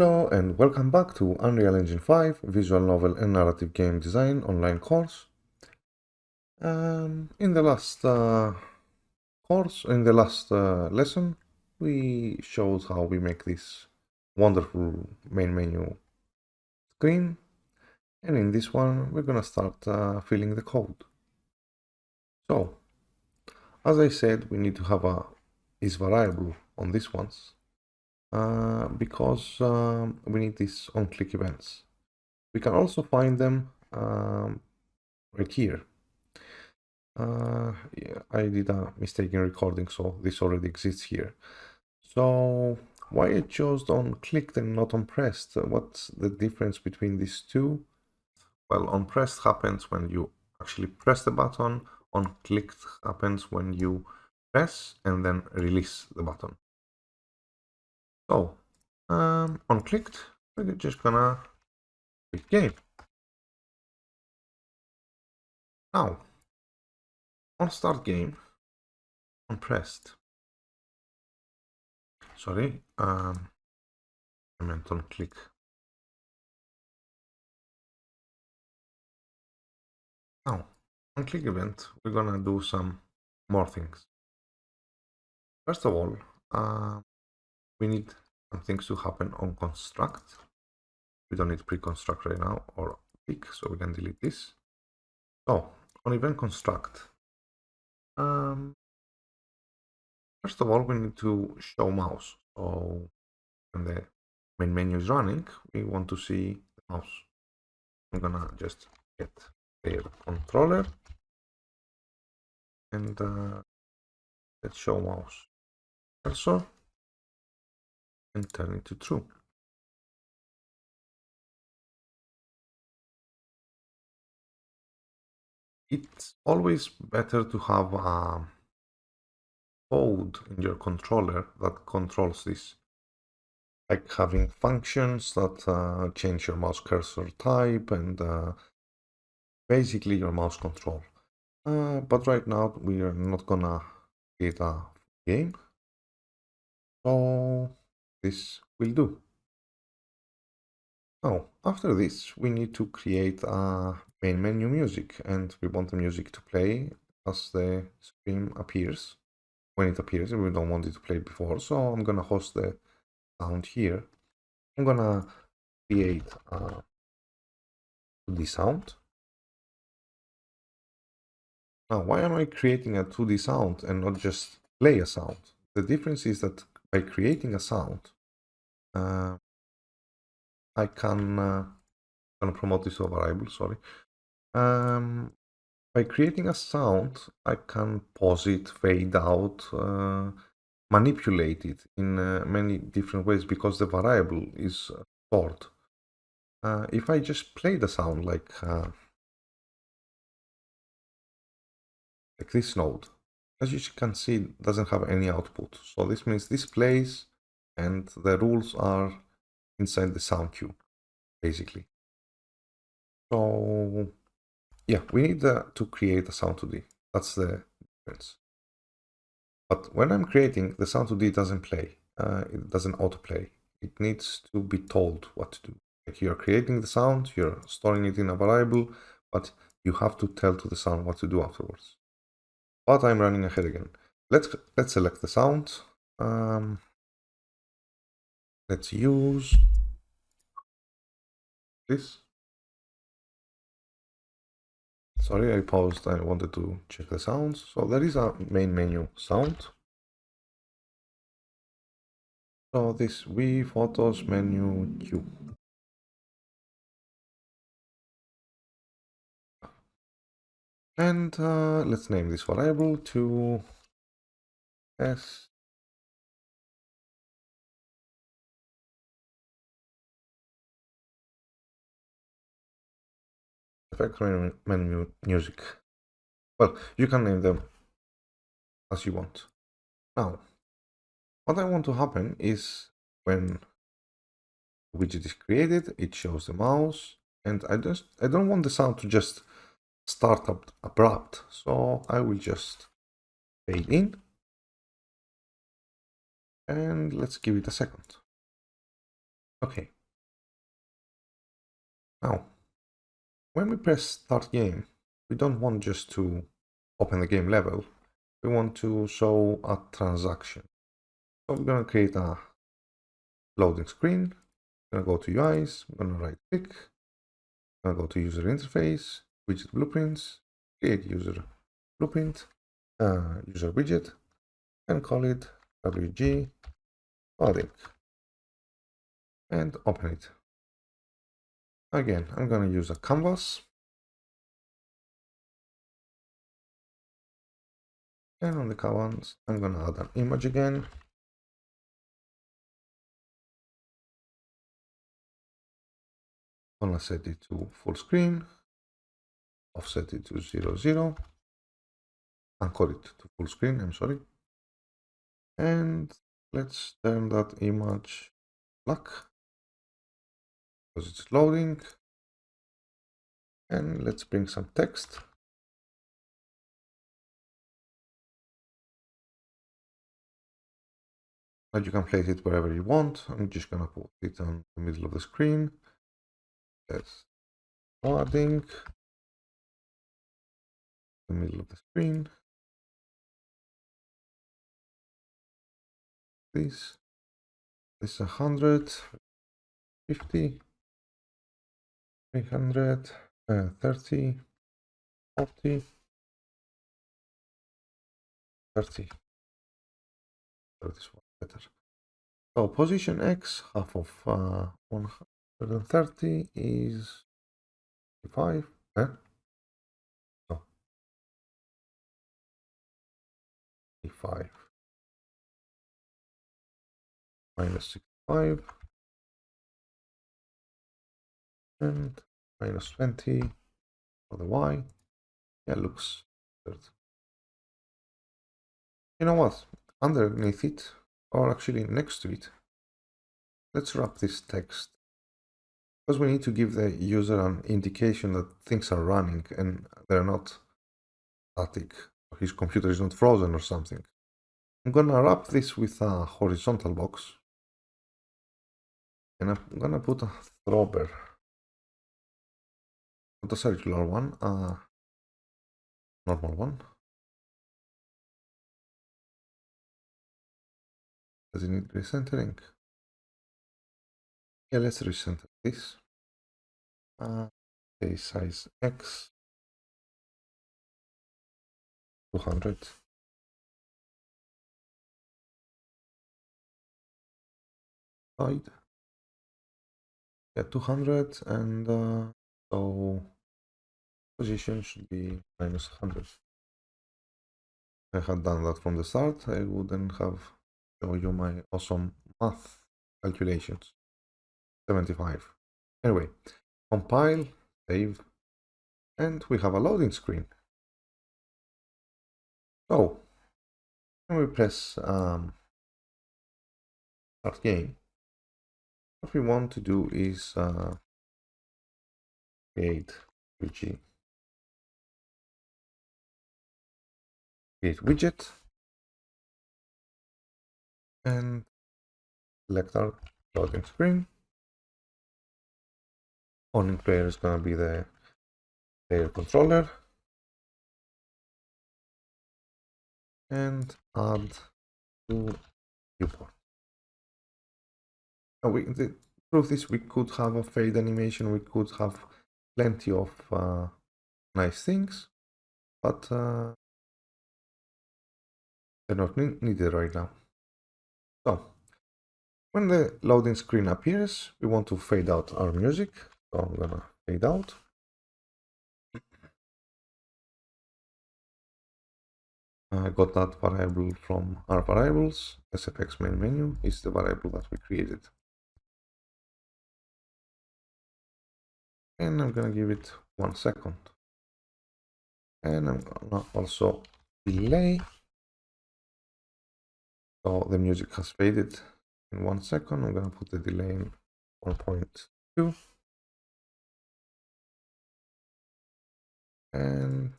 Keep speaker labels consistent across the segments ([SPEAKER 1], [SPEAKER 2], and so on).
[SPEAKER 1] Hello and welcome back to Unreal Engine 5 Visual Novel and Narrative Game Design online course. In the last lesson, we showed how we make this wonderful main menu screen, and in this one we're gonna start filling the code. So, as I said, we need to have a is variable on these ones because we need these on-click events. We can also find them right here. Yeah, I did a mistake in recording, so this already exists here. So why I chose on clicked and not on pressed? What's the difference between these two? Well, on pressed happens when you actually press the button. On clicked happens when you press and then release the button. So on clicked, we're just gonna click game. Now on start game, on pressed. Sorry, I meant on click. Now, on click event, we're gonna do some more things. First of all, we need some things to happen on construct. We don't need pre-construct right now or click, so we can delete this. So, on event construct, first of all, we need to show mouse. So, when the main menu is running, we want to see the mouse. I'm gonna just get player controller and let's show mouse cursor and turn it to true. It's always better to have a code in your controller that controls this, like having functions that change your mouse cursor type and basically your mouse control. But right now we are not gonna create a game, so this will do. Now, after this, we need to create a main menu music, and we want the music to play as the screen appears. When it appears, we don't want it to play before, so I'm gonna host the sound here. I'm gonna create a 2D sound. Now, why am I creating a 2D sound and not just play a sound? The difference is that by creating a sound, I can gonna promote this to a variable, sorry. By creating a sound, I can pause it, fade out, manipulate it in many different ways because the variable is stored. If I just play the sound like this node, as you can see, it doesn't have any output. So this means this plays and the rules are inside the sound queue, basically. So yeah, we need to create a sound 2D. That's the difference. But when I'm creating, the sound 2D doesn't play. It doesn't autoplay. It needs to be told what to do. Like you're creating the sound, you're storing it in a variable, but you have to tell to the sound what to do afterwards. But I'm running ahead again. Let's select the sound. Let's use this. Sorry, I paused. I wanted to check the sounds. So there is a main menu sound. So this V Photos menu Q. And let's name this variable to S. Effect menu music. Well, you can name them as you want. Now, what I want to happen is when the widget is created, it shows the mouse, and I don't want the sound to just start up abrupt, so I will just fade in, and let's give it a second. Okay, Now, when we press start game, we don't want just to open the game level. We want to show a transaction. So we're going to create a loading screen. I'm going to go to UIs. I'm going to right click. I'm going to go to user interface, widget blueprints, create user blueprint, user widget, and call it WG loading, and open it. Again, I'm going to use a canvas. And on the canvas, I'm going to add an image again. I'm going to set it to full screen, offset it to 0, 0, anchor it to full screen, I'm sorry. And let's turn that image black because it's loading. And let's bring some text. But you can place it wherever you want. I'm just gonna put it on the middle of the screen. That's loading. The middle of the screen. This is 100, 50, 300, 30, 40, 30. So this one better. So position X, half of 130 is 5. No, 5 minus 65 and minus 20 for the Y. Yeah, looks good. You know what? Underneath it, or actually next to it, let's wrap this text. Because we need to give the user an indication that things are running and they're not static. His computer is not frozen or something. I'm gonna wrap this with a horizontal box. And I'm gonna put a throbber. Not a circular one, a normal one. Does it need recentering? Yeah, let's recenter this. Okay, size X, 200. Side. Yeah, 200, and so position should be minus 100. I had done that from the start, I wouldn't have shown you my awesome math calculations. 75. Anyway, compile, save, and we have a loading screen. So when we press start game, what we want to do is create widget, and select our loading screen. Owning player is going to be the player controller, and add to viewport. The truth is, we could have a fade animation, we could have plenty of nice things, but they're not needed right now. So when the loading screen appears, we want to fade out our music. So I'm gonna fade out. I got that variable from our variables. SFX main menu is the variable that we created. And I'm gonna give it 1 second. And I'm gonna also delay. So the music has faded in 1 second. I'm gonna put the delay in 1.2. And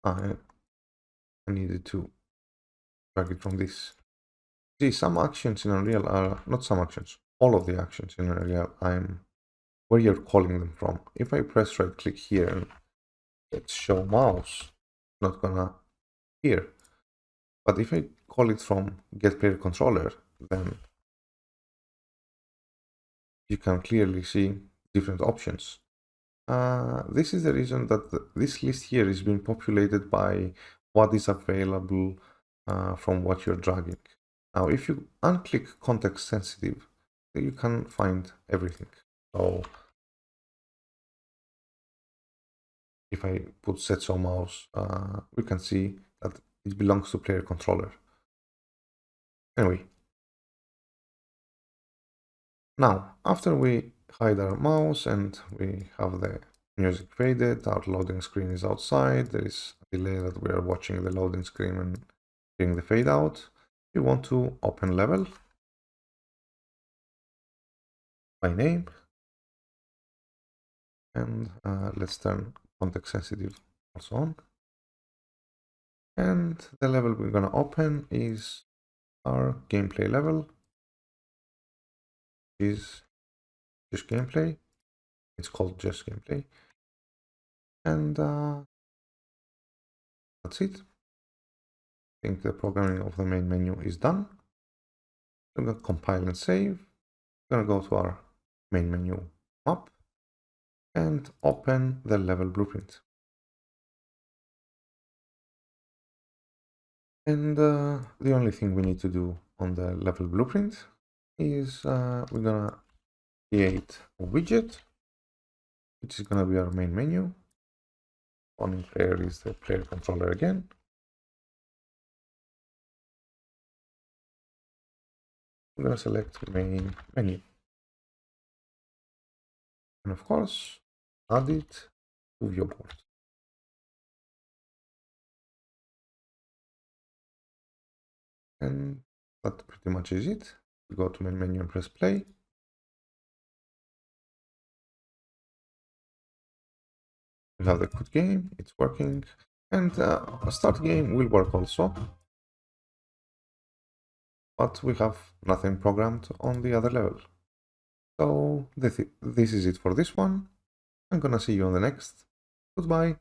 [SPEAKER 1] I needed to drag it from this See, some actions in Unreal are not some actions. All of the actions in Unreal, where you're calling them from. If I press right click here and let's show mouse, not gonna appear. But if I call it from get player controller, then you can clearly see different options. This is the reason that this list here is being populated by what is available from what you're dragging. Now, if you unclick context sensitive, you can find everything. So if I put set show mouse, we can see that it belongs to player controller. Anyway, now after we hide our mouse and we have the music faded, our loading screen is outside, there is a delay that we are watching the loading screen and hearing the fade out. We want to open level by name, and let's turn context sensitive also on. And the level we're gonna open is our gameplay level, is just gameplay. It's called just gameplay, and that's it. I think the programming of the main menu is done. I'm gonna compile and save. I'm gonna go to our main menu map and open the level blueprint. And the only thing we need to do on the level blueprint is we're gonna create a widget, which is gonna be our main menu. On player is the player controller again. I'm gonna select main menu. And of course, add it to viewport. And that pretty much is it. We go to main menu and press play. We have the code game, it's working, and a start game will work also. But we have nothing programmed on the other level. So this is it for this one. I'm gonna see you on the next. Goodbye.